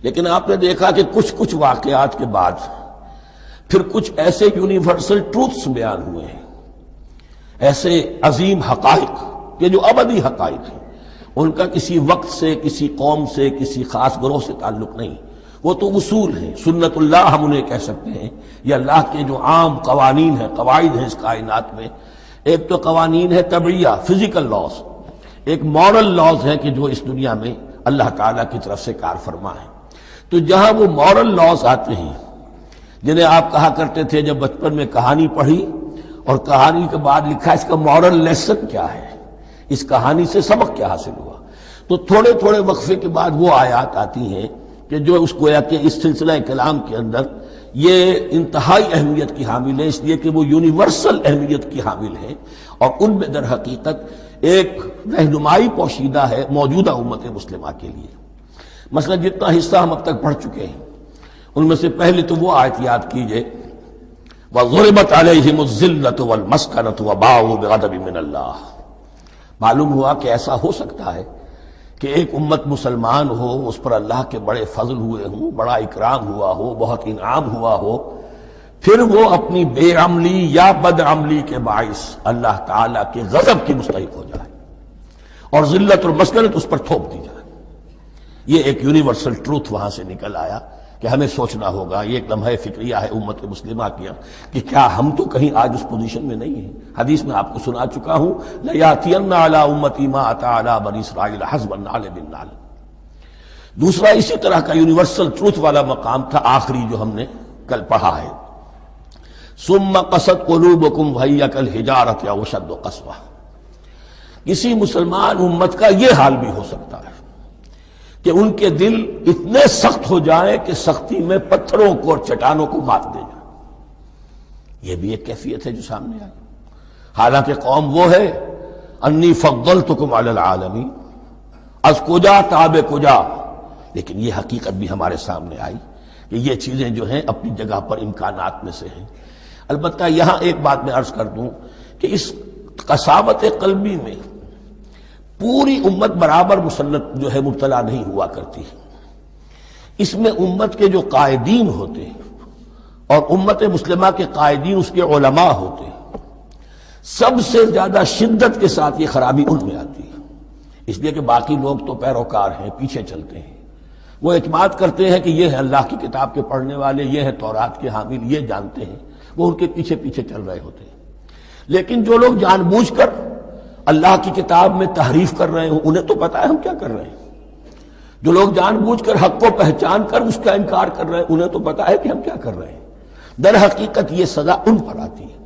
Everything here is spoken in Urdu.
لیکن آپ نے دیکھا کہ کچھ واقعات کے بعد پھر کچھ ایسے یونیورسل ٹروتھس بیان ہوئے ہیں، ایسے عظیم حقائق کہ جو ابدی حقائق ہیں، ان کا کسی وقت سے، کسی قوم سے، کسی خاص گروہ سے تعلق نہیں، وہ تو اصول ہیں، سنت اللہ ہم انہیں کہہ سکتے ہیں، یا اللہ کے جو عام قوانین ہیں، قواعد ہیں اس کائنات میں۔ ایک تو قوانین ہے طبعیہ، فزیکل لاز، ایک مورل لاز ہے کہ جو اس دنیا میں اللہ تعالیٰ کی طرف سے کار فرما ہے۔ تو جہاں وہ مورل لاز آتے ہیں جنہیں آپ کہا کرتے تھے جب بچپن میں کہانی پڑھی اور کہانی کے بعد لکھا اس کا مورل لیسن کیا ہے، اس کہانی سے سبق کیا حاصل ہوا، تو تھوڑے تھوڑے وقفے کے بعد وہ آیات آتی ہیں کہ جو اس گویا کہ اس سلسلہ کلام کے اندر یہ انتہائی اہمیت کی حامل ہے، اس لیے کہ وہ یونیورسل اہمیت کی حامل ہیں، اور ان میں در حقیقت ایک رہنمائی پوشیدہ ہے موجودہ امت مسلمہ کے لیے۔ مثلا جتنا حصہ ہم اب تک پڑھ چکے ہیں ان میں سے پہلے تو وہ آیت یاد کیجئے وَضُرِبَتْ عَلَيْهِمُ الذِّلَّةُ وَالْمَسْكَنَةُ وَبَاءُوا بِغَضَبٍ مِّنَ اللَّهِ۔ معلوم ہوا کہ ایسا ہو سکتا ہے کہ ایک امت مسلمان ہو، اس پر اللہ کے بڑے فضل ہوئے ہوں، بڑا اکرام ہوا ہو، بہت انعام ہوا ہو، پھر وہ اپنی بے عملی یا بد عملی کے باعث اللہ تعالیٰ کے غضب کی مستحق ہو جائے اور ذلت اور مسکنت اس پر تھوپ دی جائے۔ یہ ایک یونیورسل ٹروتھ وہاں سے نکل آیا کہ ہمیں سوچنا ہوگا، یہ ایک لمحہ فکریہ ہے امت مسلمہ کیا کہ کیا ہم تو کہیں آج اس پوزیشن میں نہیں ہیں۔ حدیث میں آپ کو سنا چکا ہوں لَيَأْتِيَنَّ عَلَىٰ أُمَّتِي مَا أَتَىٰ عَلَىٰ بَنِي إِسْرَائِيلَ حَسْبَ النَّعْلِ بِالنَّعْلِ۔ دوسرا اسی طرح کا یونیورسل ٹروتھ والا مقام تھا آخری جو ہم نے کل پڑھا ہے، ثُمَّ قَسَتْ قُلُوبُكُمْ وَهِيَ كَالْحِجَارَةِ أَوْ أَشَدُّ قَسْوَةً۔ کسی مسلمان امت کا یہ حال بھی ہو سکتا ہے کہ ان کے دل اتنے سخت ہو جائیں کہ سختی میں پتھروں کو اور چٹانوں کو مات دے جائیں۔ یہ بھی ایک کیفیت ہے جو سامنے آئی، حالانکہ قوم وہ ہے انی فضلتکم علی العالمین، از کجا تاب کجا، لیکن یہ حقیقت بھی ہمارے سامنے آئی کہ یہ چیزیں جو ہیں اپنی جگہ پر امکانات میں سے ہیں۔ البتہ یہاں ایک بات میں عرض کر دوں کہ اس قساوت قلبی میں پوری امت برابر مسلط جو ہے مبتلا نہیں ہوا کرتی، اس میں امت کے جو قائدین ہوتے ہیں اور امت مسلمہ کے قائدین اس کے علماء ہوتے ہیں، سب سے زیادہ شدت کے ساتھ یہ خرابی ان میں آتی ہے، اس لیے کہ باقی لوگ تو پیروکار ہیں، پیچھے چلتے ہیں، وہ اعتماد کرتے ہیں کہ یہ ہے اللہ کی کتاب کے پڑھنے والے، یہ ہے تورات کے حامل، یہ جانتے ہیں، وہ ان کے پیچھے پیچھے چل رہے ہوتے ہیں۔ لیکن جو لوگ جان بوجھ کر اللہ کی کتاب میں تحریف کر رہے ہوں انہیں تو پتہ ہے ہم کیا کر رہے ہیں، جو لوگ جان بوجھ کر حق کو پہچان کر اس کا انکار کر رہے ہیں انہیں تو پتہ ہے کہ ہم کیا کر رہے ہیں۔ در حقیقت یہ سزا ان پر آتی ہے۔